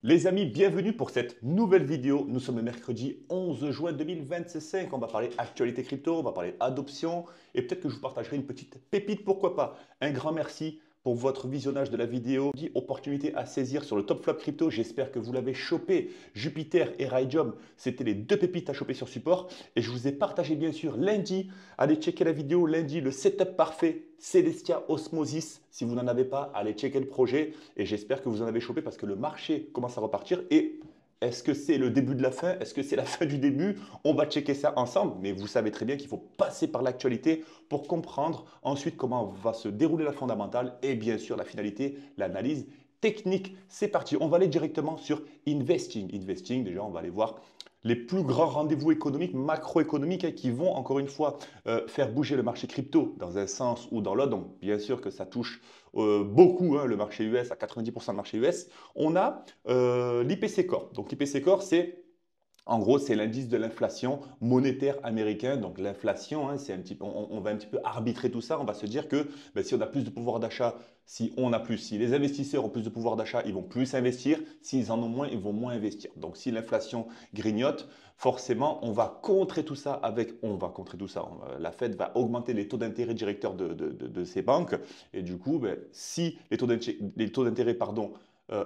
Les amis, bienvenue pour cette nouvelle vidéo. Nous sommes le mercredi 11 juin 2025. On va parler actualité crypto, on va parler adoption et peut-être que je vous partagerai une petite pépite, pourquoi pas. Un grand merci pour votre visionnage de la vidéo. Opportunité à saisir sur le top flop crypto. J'espère que vous l'avez chopé. Jupiter et Raydium, c'était les deux pépites à choper sur support. Et je vous ai partagé bien sûr lundi. Allez checker la vidéo lundi, le setup parfait. Celestia Osmosis. Si vous n'en avez pas, allez checker le projet. Et j'espère que vous en avez chopé parce que le marché commence à repartir. Et est-ce que c'est le début de la fin? Est-ce que c'est la fin du début? On va checker ça ensemble. Mais vous savez très bien qu'il faut passer par l'actualité pour comprendre ensuite comment va se dérouler la fondamentale et bien sûr la finalité, l'analyse technique. C'est parti. On va aller directement sur Investing. Investing, déjà, on va aller voir les plus grands rendez-vous économiques, macroéconomiques, qui vont encore une fois faire bouger le marché crypto dans un sens ou dans l'autre. Donc bien sûr que ça touche beaucoup le marché US, à 90% le marché US. On a l'IPC Core. Donc l'IPC Core, c'est en gros, c'est l'indice de l'inflation monétaire américain. Donc l'inflation, c'est un petit peu, on va un petit peu arbitrer tout ça. On va se dire que ben, si on a plus de pouvoir d'achat, si on a plus, si les investisseurs ont plus de pouvoir d'achat, ils vont plus investir. S'ils en ont moins, ils vont moins investir. Donc si l'inflation grignote, forcément, on va contrer tout ça avec, on va contrer tout ça. La Fed va augmenter les taux d'intérêt directeurs de ces banques. Et du coup, ben, si les taux d'intérêt, pardon,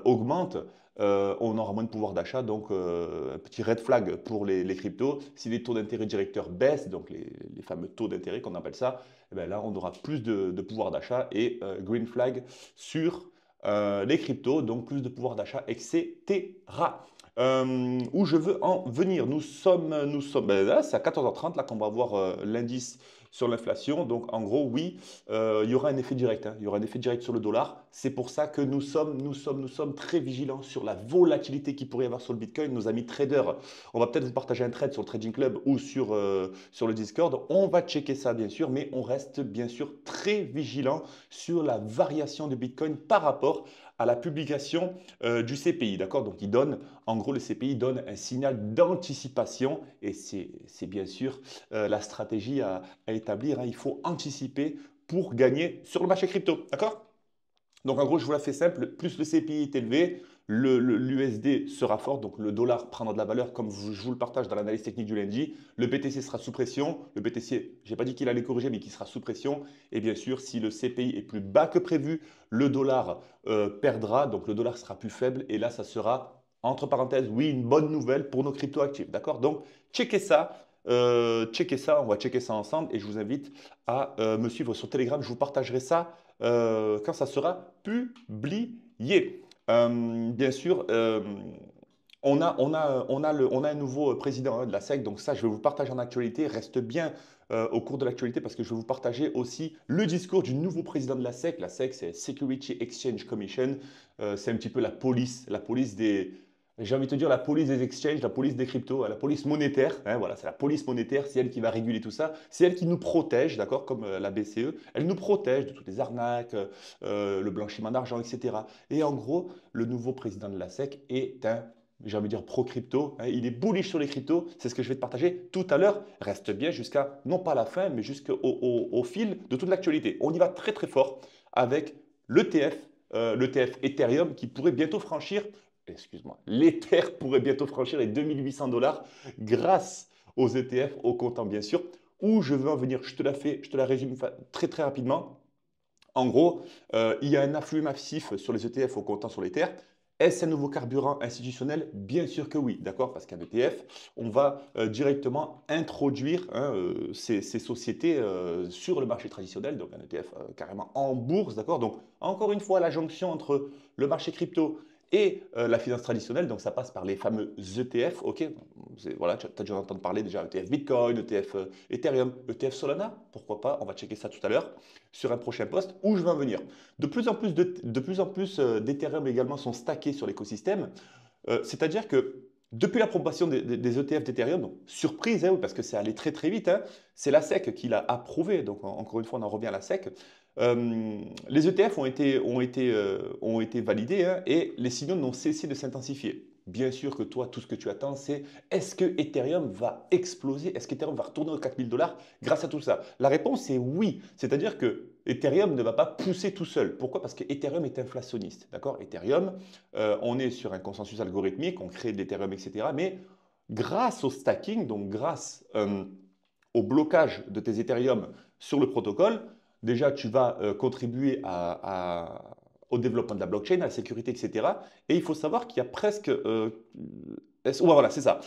augmentent, on aura moins de pouvoir d'achat. Donc, un petit red flag pour les cryptos. Si les taux d'intérêt directeurs baissent, donc les fameux taux d'intérêt qu'on appelle ça, eh ben là, on aura plus de pouvoir d'achat et green flag sur les cryptos, donc plus de pouvoir d'achat, etc. Où je veux en venir. Nous sommes ben là, c'est à 14h30 là qu'on va voir l'indice sur l'inflation. Donc en gros, oui, il y aura un effet direct. Il y aura un effet direct sur le dollar. C'est pour ça que nous sommes très vigilants sur la volatilité qu'il pourrait y avoir sur le Bitcoin. Nos amis traders, on va peut-être vous partager un trade sur le Trading Club ou sur le Discord. On va checker ça bien sûr, mais on reste bien sûr très vigilant sur la variation du Bitcoin par rapport à la publication du CPI. D'accord? Donc il donne, en gros, le CPI donne un signal d'anticipation et c'est bien sûr la stratégie à établir. Il faut anticiper pour gagner sur le marché crypto. D'accord? Donc en gros, je vous la fais simple, plus le CPI est élevé, l'USD sera fort, donc le dollar prendra de la valeur comme je vous le partage dans l'analyse technique du lundi. Le BTC sera sous pression. Le BTC, je n'ai pas dit qu'il allait corriger, mais qu'il sera sous pression. Et bien sûr, si le CPI est plus bas que prévu, le dollar perdra, donc le dollar sera plus faible. Et là, ça sera, entre parenthèses, oui, une bonne nouvelle pour nos crypto-actifs. D'accord? Donc, checkez ça. On va checker ça ensemble et je vous invite à me suivre sur Telegram. Je vous partagerai ça quand ça sera publié. Bien sûr, on a un nouveau président de la SEC, donc ça, je vais vous partager en actualité. Reste bien au cours de l'actualité parce que je vais vous partager aussi le discours du nouveau président de la SEC. La SEC, c'est Security Exchange Commission. C'est un petit peu la police des, j'ai envie de te dire la police des exchanges, la police des cryptos, la police monétaire. Voilà, c'est la police monétaire, c'est elle qui va réguler tout ça. C'est elle qui nous protège, d'accord, comme la BCE. Elle nous protège de toutes les arnaques, le blanchiment d'argent, etc. Et en gros, le nouveau président de la SEC est un, j'ai envie de dire, pro-crypto. Il est bullish sur les cryptos. C'est ce que je vais te partager tout à l'heure. Reste bien jusqu'à, non pas la fin, mais jusqu'au fil de toute l'actualité. On y va très très fort avec l'ETF Ethereum qui pourrait bientôt franchir, excuse-moi, l'Ether pourrait bientôt franchir les 2800 $ grâce aux ETF, au comptant bien sûr. Où je veux en venir, je te la résume très très rapidement. En gros, il y a un afflux massif sur les ETF au comptant sur l'Ether. Est-ce un nouveau carburant institutionnel? Bien sûr que oui, d'accord, parce qu'un ETF, on va directement introduire ces sociétés sur le marché traditionnel, donc un ETF carrément en bourse, d'accord. Donc, encore une fois, la jonction entre le marché crypto et la finance traditionnelle, donc ça passe par les fameux ETF, ok? Voilà, tu as déjà entendu parler déjà ETF Bitcoin, ETF Ethereum, ETF Solana, pourquoi pas? On va checker ça tout à l'heure sur un prochain post où je vais en venir. De plus en plus d'Ethereum également sont stackés sur l'écosystème. C'est-à-dire que depuis l'approbation des ETF d'Ethereum, donc surprise, oui, parce que c'est allé très très vite, c'est la SEC qui l'a approuvé. Donc encore une fois, on en revient à la SEC. Les ETF ont été validés et les signaux n'ont cessé de s'intensifier. bien sûr que toi, tout ce que tu attends, c'est est-ce que Ethereum va exploser? Est-ce qu'Ethereum va retourner aux 4000 dollars grâce à tout ça? La réponse est oui. C'est-à-dire que Ethereum ne va pas pousser tout seul. Pourquoi? Parce que Ethereum est inflationniste. D'accord? Ethereum, on est sur un consensus algorithmique, on crée de l'Ethereum, etc. Mais grâce au stacking, donc grâce au blocage de tes Ethereum sur le protocole, déjà tu vas contribuer au développement de la blockchain, à la sécurité, etc. Et il faut savoir qu'il y a presque ouais, voilà, c'est ça.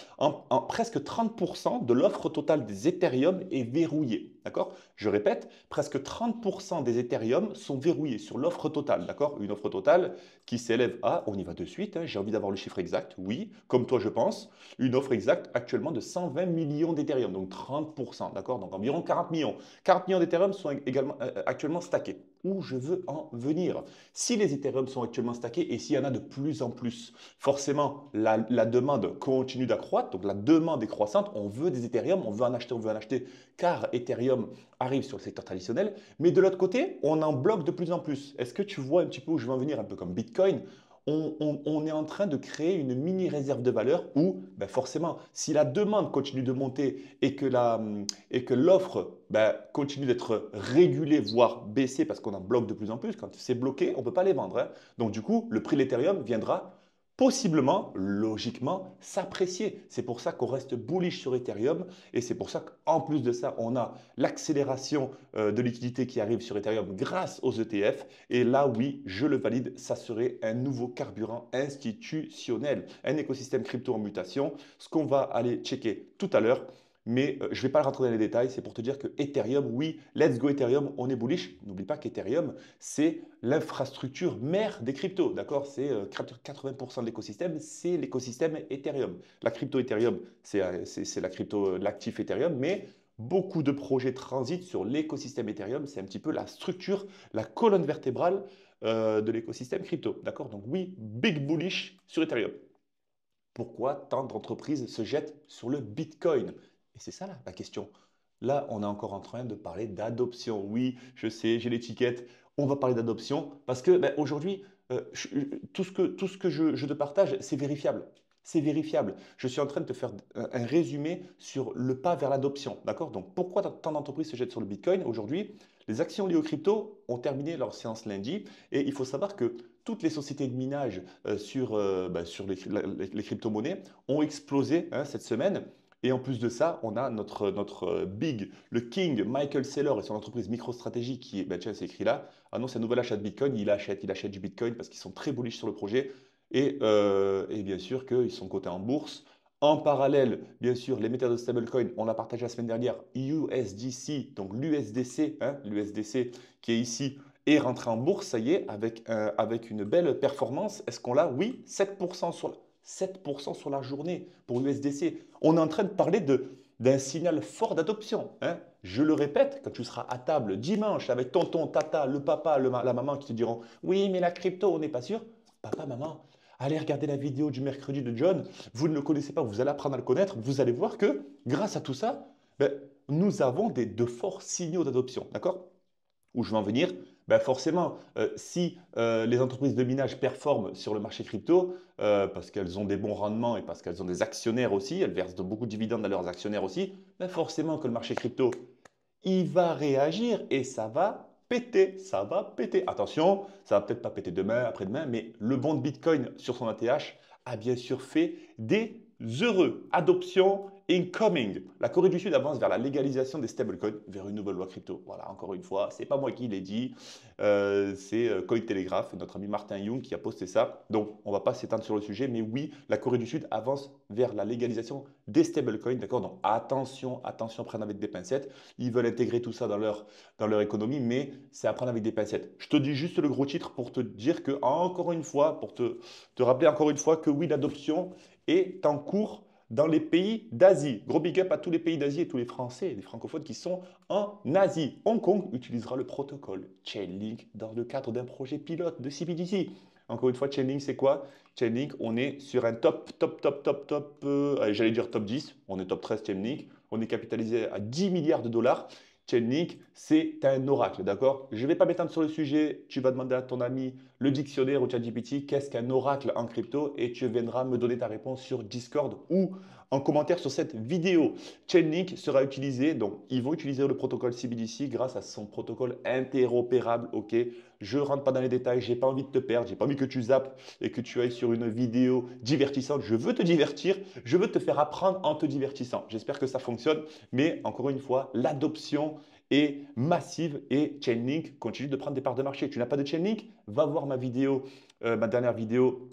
Presque 30% de l'offre totale des Ethereum est verrouillée. D'accord? Je répète, presque 30% des Ethereum sont verrouillés sur l'offre totale. D'accord? Une offre totale qui s'élève à, on y va de suite, hein, j'ai envie d'avoir le chiffre exact, oui, comme toi je pense, une offre exacte actuellement de 120 millions d'Ethereum, donc 30%. D'accord? Donc environ 40 millions. 40 millions d'Ethereum sont également actuellement stackés. Où je veux en venir? Si les Ethereum sont actuellement stackés et s'il y en a de plus en plus, forcément, la demande continue d'accroître, donc la demande est croissante, on veut des Ethereum, on veut en acheter, car Ethereum arrive sur le secteur traditionnel, mais de l'autre côté, on en bloque de plus en plus. Est-ce que tu vois un petit peu où je veux en venir, un peu comme Bitcoin? On est en train de créer une mini réserve de valeur où, ben forcément, si la demande continue de monter et que l'offre continue d'être régulée, voire baissée parce qu'on en bloque de plus en plus, quand c'est bloqué, on ne peut pas les vendre, hein. Donc du coup, le prix de l'Ethereum viendra possiblement, logiquement, s'apprécier. C'est pour ça qu'on reste bullish sur Ethereum et c'est pour ça qu'en plus de ça, on a l'accélération de liquidité qui arrive sur Ethereum grâce aux ETF. Et là, oui, je le valide, ça serait un nouveau carburant institutionnel, un écosystème crypto en mutation, ce qu'on va aller checker tout à l'heure. Mais je ne vais pas rentrer dans les détails, c'est pour te dire que Ethereum, oui, let's go Ethereum, on est bullish. N'oublie pas qu'Ethereum, c'est l'infrastructure mère des cryptos, d'accord? C'est 80% de l'écosystème, c'est l'écosystème Ethereum. La crypto Ethereum, c'est la crypto, l'actif Ethereum, mais beaucoup de projets transitent sur l'écosystème Ethereum. C'est un petit peu la structure, la colonne vertébrale de l'écosystème crypto, d'accord? Donc oui, big bullish sur Ethereum. Pourquoi tant d'entreprises se jettent sur le Bitcoin? Et c'est ça la question. Là, on est encore en train de parler d'adoption. Oui, je sais, j'ai l'étiquette. On va parler d'adoption parce que aujourd'hui, tout ce que je te partage, c'est vérifiable. C'est vérifiable. Je suis en train de te faire un résumé sur le pas vers l'adoption. D'accord? Donc, pourquoi tant d'entreprises se jettent sur le Bitcoin? Aujourd'hui, les actions liées aux crypto ont terminé leur séance lundi et il faut savoir que toutes les sociétés de minage sur les crypto-monnaies ont explosé hein, cette semaine. Et en plus de ça, on a notre big, le king Michael Saylor et son entreprise MicroStrategy qui est, tiens, c'est écrit là, annonce un nouvel achat de Bitcoin. Il achète du Bitcoin parce qu'ils sont très bullish sur le projet. Et bien sûr qu'ils sont cotés en bourse. En parallèle, bien sûr, l'émetteur de stablecoin, on l'a partagé la semaine dernière, USDC, donc l'USDC, hein, l'USDC qui est ici, est rentré en bourse, ça y est, avec une belle performance. Est-ce qu'on l'a? Oui, 7% sur la journée pour l'USDC. On est en train de parler d'un signal fort d'adoption, hein. Je le répète, quand tu seras à table dimanche avec tonton, tata, le papa, la maman qui te diront oui, mais la crypto, on n'est pas sûr. Papa, maman, allez regarder la vidéo du mercredi de John. Vous ne le connaissez pas, vous allez apprendre à le connaître. Vous allez voir que grâce à tout ça, nous avons de forts signaux d'adoption. D'accord? Où je veux en venir? Forcément, si les entreprises de minage performent sur le marché crypto, parce qu'elles ont des bons rendements et parce qu'elles ont des actionnaires aussi, elles versent beaucoup de dividendes à leurs actionnaires aussi, forcément que le marché crypto, il va réagir et ça va péter, ça va péter. Attention, ça va peut-être pas péter demain, après-demain, mais le bond de Bitcoin sur son ATH a bien sûr fait des heureux. Adoption incoming. La Corée du Sud avance vers la légalisation des stablecoins, vers une nouvelle loi crypto. Voilà, encore une fois, c'est pas moi qui l'ai dit, c'est Cointelegraph, notre ami Martin Young qui a posté ça. Donc, on va pas s'étendre sur le sujet, mais oui, la Corée du Sud avance vers la légalisation des stablecoins, d'accord? Donc, attention, attention, prendre avec des pincettes. Ils veulent intégrer tout ça dans leur économie, mais c'est à prendre avec des pincettes. Je te dis juste le gros titre pour te dire que, encore une fois, pour te rappeler encore une fois que oui, l'adoption est en cours dans les pays d'Asie. Gros big up à tous les pays d'Asie et tous les Français et les francophones qui sont en Asie. Hong Kong utilisera le protocole Chainlink dans le cadre d'un projet pilote de CBDC. Encore une fois, Chainlink, c'est quoi? Chainlink, on est sur un top, j'allais dire top 10, on est top 13 Chainlink, on est capitalisé à 10 milliards de dollars. Chainlink, c'est un oracle, d'accord? Je ne vais pas m'étendre sur le sujet. Tu vas demander à ton ami le dictionnaire ou ChatGPT, qu'est-ce qu'un oracle en crypto et tu viendras me donner ta réponse sur Discord ou en commentaire sur cette vidéo. Chainlink sera utilisé, donc ils vont utiliser le protocole CBDC grâce à son protocole interopérable, ok? Je ne rentre pas dans les détails, j'ai pas envie de te perdre, j'ai pas envie que tu zappes et que tu ailles sur une vidéo divertissante. Je veux te divertir, je veux te faire apprendre en te divertissant. J'espère que ça fonctionne, mais encore une fois, l'adoption est massive et Chainlink continue de prendre des parts de marché. Tu n'as pas de Chainlink? Va voir ma vidéo, ma dernière vidéo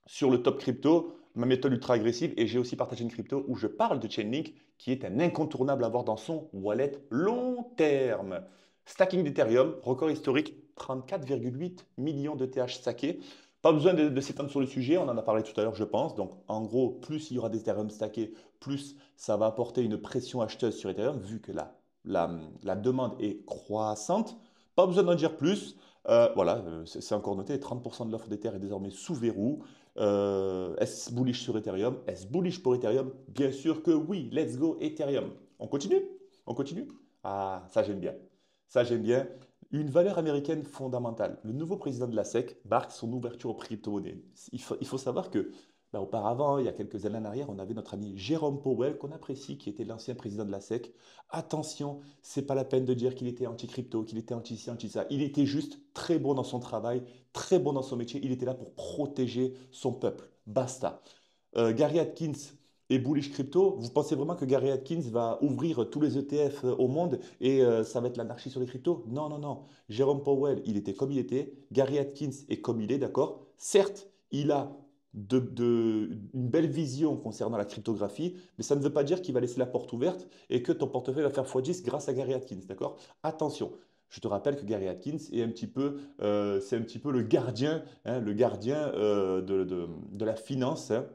sur le top crypto, ma méthode ultra agressive et j'ai aussi partagé une crypto où je parle de Chainlink qui est un incontournable à avoir dans son wallet long terme. Stacking d'Ethereum, record historique, 34,8 millions de TH stackés. Pas besoin de s'étendre sur le sujet, on en a parlé tout à l'heure, je pense. Donc, en gros, plus il y aura d'Ethereum stackés, plus ça va apporter une pression acheteuse sur Ethereum, vu que la demande est croissante. Pas besoin d'en dire plus. Voilà, c'est encore noté, 30% de l'offre d'Ether est désormais sous verrou. Est-ce bullish sur Ethereum? Est-ce bullish pour Ethereum? Bien sûr que oui. Let's go Ethereum. On continue? On continue? Ah, ça j'aime bien. Ça j'aime bien. Une valeur américaine fondamentale. Le nouveau président de la SEC marque son ouverture aux crypto-monnaies. Il faut savoir que auparavant, il y a quelques années en arrière, on avait notre ami Jérôme Powell qu'on apprécie, qui était l'ancien président de la SEC. Attention, c'est pas la peine de dire qu'il était anti-crypto, qu'il était anti-ci, anti-ça. Il était juste très bon dans son travail, très bon dans son métier. Il était là pour protéger son peuple. Basta. Gary Atkins et bullish crypto, vous pensez vraiment que Gary Atkins va ouvrir tous les ETF au monde et ça va être l'anarchie sur les cryptos? Non, non, non. Jérôme Powell, il était comme il était. Gary Atkins est comme il est, d'accord? Certes, il a une belle vision concernant la cryptographie, mais ça ne veut pas dire qu'il va laisser la porte ouverte et que ton portefeuille va faire x10 grâce à Gary Atkins, d'accord? Attention, je te rappelle que Gary Atkins est un petit peu, c'est un petit peu le gardien, hein, de la finance, hein,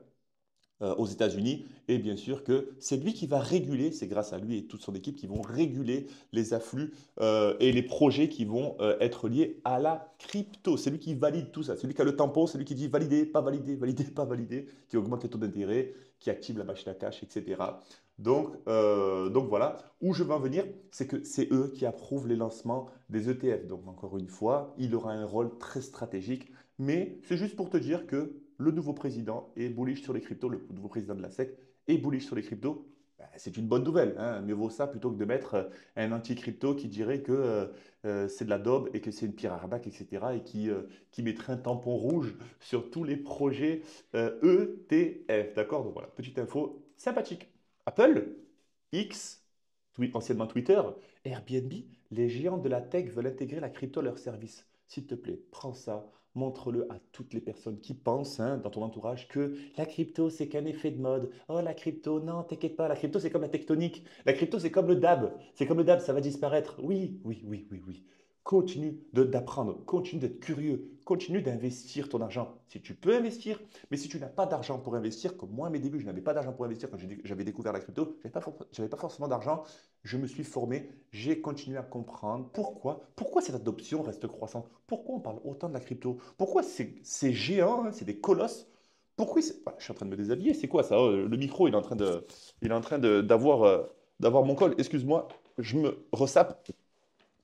aux États-Unis. Et bien sûr que c'est lui qui va réguler, c'est grâce à lui et toute son équipe qui vont réguler les afflux et les projets qui vont être liés à la crypto. C'est lui qui valide tout ça. C'est lui qui a le tampon, c'est lui qui dit valider, pas valider, valider, pas valider, qui augmente les taux d'intérêt, qui active la machine à cash, etc. Donc voilà, où je veux en venir, c'est que c'est eux qui approuvent les lancements des ETF. Donc encore une fois, il aura un rôle très stratégique, mais c'est juste pour te dire que le nouveau président est bullish sur les cryptos, le nouveau président de la SEC est bullish sur les cryptos. Ben, c'est une bonne nouvelle, hein. Mieux vaut ça plutôt que de mettre un anti-crypto qui dirait que c'est de la daube et que c'est une pierre arnaque, etc. et qui mettrait un tampon rouge sur tous les projets ETF. D'accord? Donc voilà, petite info sympathique. Apple, X, anciennement Twitter, Airbnb, les géants de la tech veulent intégrer la crypto à leur service. S'il te plaît, prends ça, montre-le à toutes les personnes qui pensent hein, dans ton entourage que la crypto, c'est qu'un effet de mode. Oh, la crypto, non, t'inquiète pas, la crypto, c'est comme la tectonique. La crypto, c'est comme le DAB. C'est comme le DAB, ça va disparaître. Oui, oui, oui, oui, oui. Continue d'apprendre, continue d'être curieux, continue d'investir ton argent. Si tu peux investir, mais si tu n'as pas d'argent pour investir, comme moi à mes débuts, je n'avais pas d'argent pour investir quand j'avais découvert la crypto, j'avais pas forcément d'argent, je me suis formé, j'ai continué à comprendre pourquoi cette adoption reste croissante, pourquoi on parle autant de la crypto, pourquoi ces géants, hein, c'est des colosses, je suis en train de me déshabiller, c'est quoi ça? Oh, le micro, d'avoir mon col, excuse-moi, je me ressape.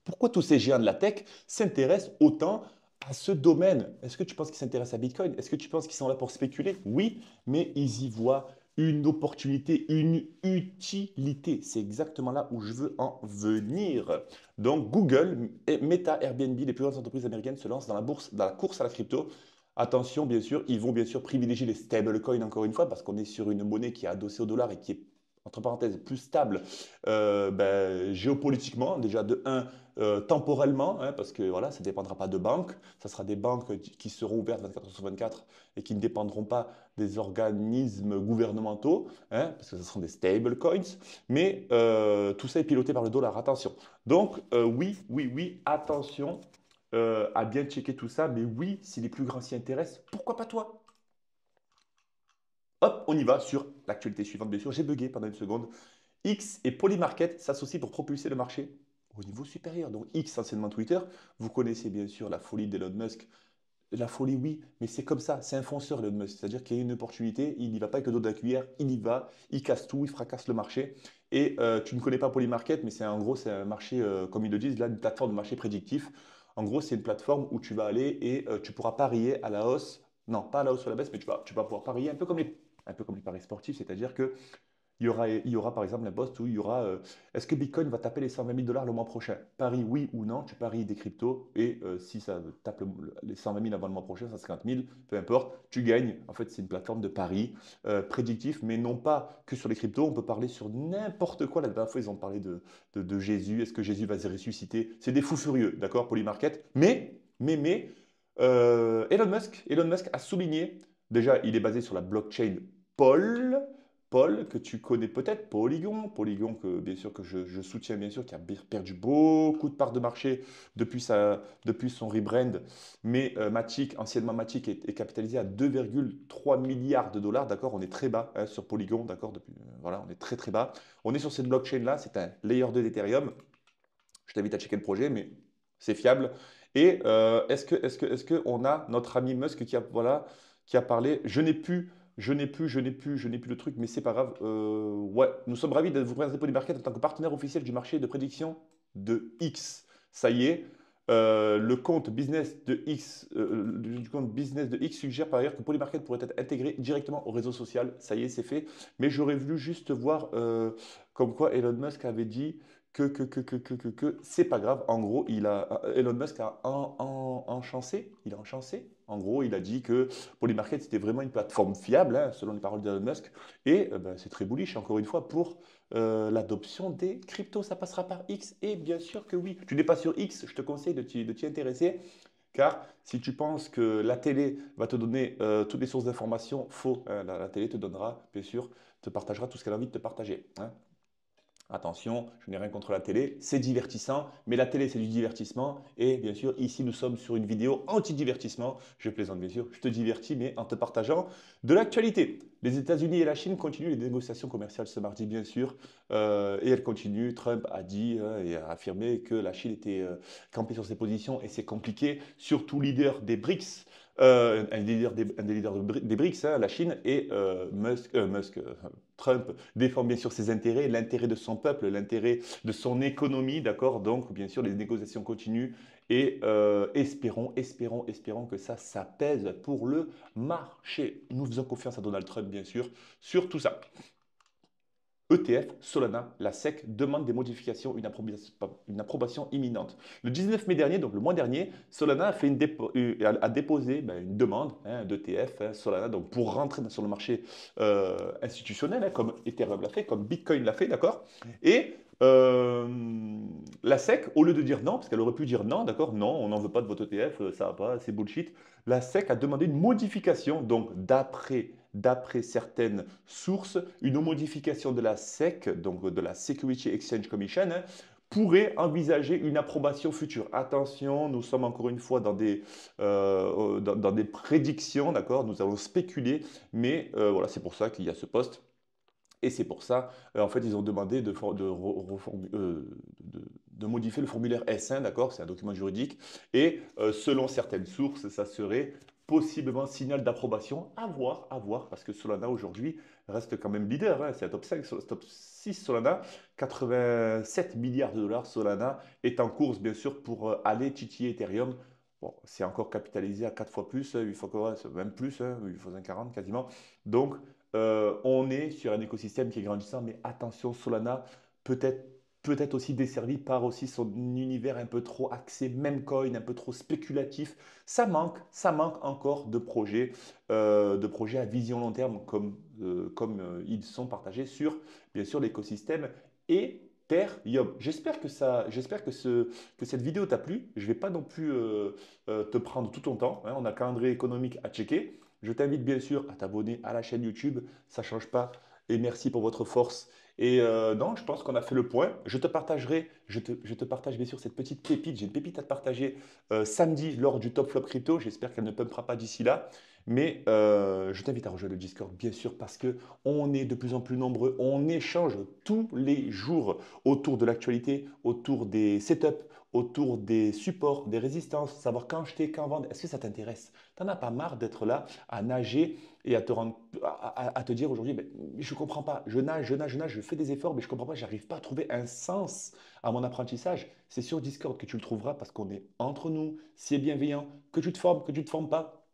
Pourquoi tous ces géants de la tech s'intéressent autant à ce domaine? Est-ce que tu penses qu'ils s'intéressent à Bitcoin? Est-ce que tu penses qu'ils sont là pour spéculer? Oui, mais ils y voient une opportunité, une utilité. C'est exactement là où je veux en venir. Donc Google, Meta, Airbnb, les plus grandes entreprises américaines se lancent dans la course à la crypto. Attention, bien sûr, ils vont bien sûr privilégier les stablecoins encore une fois parce qu'on est sur une monnaie qui est adossée au dollar et qui est entre parenthèses, plus stable géopolitiquement, déjà de un temporellement, hein, parce que voilà, ça ne dépendra pas de banques, ça sera des banques qui seront ouvertes 24 heures sur 24 et qui ne dépendront pas des organismes gouvernementaux, hein, parce que ce seront des stable coins, mais tout ça est piloté par le dollar, attention. Donc oui, oui, oui, attention à bien checker tout ça, mais oui, si les plus grands s'y intéressent, pourquoi pas toi? Hop, on y va sur l'actualité suivante, bien sûr. J'ai bugué pendant une seconde. X et Polymarket s'associent pour propulser le marché au niveau supérieur. Donc X, anciennement Twitter, vous connaissez bien sûr la folie d'Elon Musk. La folie, oui, mais c'est comme ça, c'est un fonceur Elon Musk. C'est-à-dire qu'il y a une opportunité, il n'y va pas avec le dos de la cuillère, il y va, il casse tout, il fracasse le marché. et tu ne connais pas Polymarket, mais en gros, c'est un marché, comme ils le disent, là, une plateforme de marché prédictif. En gros, c'est une plateforme où tu vas aller et tu pourras parier à la hausse. Non, pas à la hausse ou à la baisse, mais tu vas pouvoir parier un peu comme les paris sportifs, c'est-à-dire que il y aura par exemple un post où il y aura est-ce que Bitcoin va taper les 120 000 dollars le mois prochain? Paris oui ou non, tu paries des cryptos et si ça tape les 120 000 avant le mois prochain, 150 000, peu importe, tu gagnes. En fait, c'est une plateforme de paris prédictif, mais non pas que sur les cryptos, on peut parler sur n'importe quoi. La dernière fois, ils ont parlé de Jésus, est-ce que Jésus va se ressusciter? C'est des fous furieux, d'accord, Polymarket. Mais Elon Musk a souligné, déjà, il est basé sur la blockchain Pol. Paul, que tu connais peut-être, Polygon que bien sûr que je soutiens bien sûr, qui a perdu beaucoup de parts de marché depuis son rebrand, mais Matic, anciennement Matic, est capitalisé à 2,3 milliards de dollars, d'accord, on est très bas hein, sur Polygon, d'accord, voilà, on est très très bas. On est sur cette blockchain là, c'est un layer 2 d'Ethereum. Je t'invite à checker le projet, mais c'est fiable. Et est-ce que on a notre ami Musk qui a parlé. Je n'ai plus le truc, mais c'est pas grave. Ouais, nous sommes ravis de vous présenter Polymarket en tant que partenaire officiel du marché de prédiction de X. Ça y est, le compte business de X, du compte business de X suggère par ailleurs que Polymarket pourrait être intégré directement au réseau social. Ça y est, c'est fait. Mais j'aurais voulu juste voir comme quoi Elon Musk avait dit c'est pas grave. En gros, Elon Musk a enchancé. Il a enchancé. En gros, il a dit que Polymarket, c'était vraiment une plateforme fiable, hein, selon les paroles d'Elon Musk. Et ben, c'est très bullish, encore une fois, pour l'adoption des cryptos. Ça passera par X. Et bien sûr que oui. Tu n'es pas sur X, je te conseille de t'y intéresser. Car si tu penses que la télé va te donner toutes les sources d'informations, faux. Hein. La télé te donnera, bien sûr, te partagera tout ce qu'elle a envie de te partager. Hein. Attention, je n'ai rien contre la télé, c'est divertissant, mais la télé c'est du divertissement et bien sûr ici nous sommes sur une vidéo anti-divertissement. Je plaisante bien sûr, je te divertis mais en te partageant de l'actualité. Les États-Unis et la Chine continuent les négociations commerciales ce mardi bien sûr et elles continuent. Trump a dit et a affirmé que la Chine était campée sur ses positions et c'est compliqué, surtout leader des BRICS. Un des leaders des BRICS, hein, la Chine, et Trump défend bien sûr ses intérêts, l'intérêt de son peuple, l'intérêt de son économie, d'accord? Donc, bien sûr, les négociations continuent et espérons que ça pèse pour le marché. Nous faisons confiance à Donald Trump, bien sûr, sur tout ça. ETF, Solana, la SEC demande des modifications, une approbation imminente. Le 19 mai dernier, donc le mois dernier, Solana a déposé une demande d'ETF, Solana, donc pour rentrer sur le marché institutionnel, hein, comme Ethereum l'a fait, comme Bitcoin l'a fait, d'accord? Et la SEC, au lieu de dire non, parce qu'elle aurait pu dire non, d'accord, non, on n'en veut pas de votre ETF, ça va pas, c'est bullshit. La SEC a demandé une modification, donc d'après certaines sources, une modification de la SEC, donc de la Security Exchange Commission, hein, pourrait envisager une approbation future. Attention, nous sommes encore une fois dans des prédictions, d'accord? Nous allons spéculer, mais voilà, c'est pour ça qu'il y a ce poste. Et c'est pour ça, en fait, ils ont demandé de modifier le formulaire S1, d'accord? C'est un document juridique. Et selon certaines sources, ça serait possiblement signal d'approbation. À voir, parce que Solana aujourd'hui reste quand même leader. Hein. C'est un top 5, top 6 Solana. 87 milliards de dollars Solana est en course, bien sûr, pour aller titiller Ethereum. Bon, c'est encore capitalisé à 4 fois plus, 8 fois, même plus, hein, 8 fois 40 quasiment. Donc, on est sur un écosystème qui est grandissant, mais attention, Solana peut-être aussi desservi par aussi son univers un peu trop axé meme coin, un peu trop spéculatif. Ça manque encore de projets à vision long terme comme ils sont partagés sur, bien sûr, l'écosystème Ethereum. J'espère que cette vidéo t'a plu. Je ne vais pas non plus te prendre tout ton temps. Hein. On a un calendrier économique à checker. Je t'invite bien sûr à t'abonner à la chaîne YouTube, ça ne change pas. Et merci pour votre force. Et non, je pense qu'on a fait le point. Je te partage bien sûr cette petite pépite. J'ai une pépite à te partager samedi lors du Top Flop Crypto. J'espère qu'elle ne pumpera pas d'ici là. Mais je t'invite à rejoindre le Discord, bien sûr, parce que on est de plus en plus nombreux. On échange tous les jours autour de l'actualité, autour des setups, autour des supports, des résistances, savoir quand acheter, quand vendre. Est-ce que ça t'intéresse? Tu n'en as pas marre d'être là à nager et à te, à te dire aujourd'hui, ben, je ne comprends pas, je nage, je nage, je nage, je fais des efforts, mais je ne comprends pas, je n'arrive pas à trouver un sens à mon apprentissage. C'est sur Discord que tu le trouveras parce qu'on est entre nous, c'est bienveillant, que tu te formes, que tu ne te formes pas.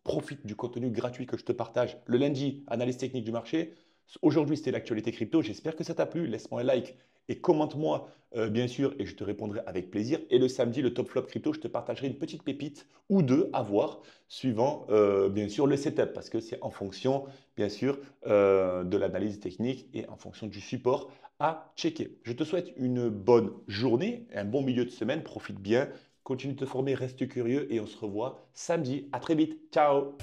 Profite du contenu gratuit que je te partage le lundi, analyse technique du marché. Aujourd'hui, c'était l'actualité crypto. J'espère que ça t'a plu. Laisse-moi un like et commente-moi, bien sûr, et je te répondrai avec plaisir. Et le samedi, le top flop crypto, je te partagerai une petite pépite ou deux à voir, suivant, bien sûr, le setup, parce que c'est en fonction, bien sûr, de l'analyse technique et en fonction du support à checker. Je te souhaite une bonne journée, un bon milieu de semaine. Profite bien. Continue de te former, reste curieux et on se revoit samedi. À très vite. Ciao!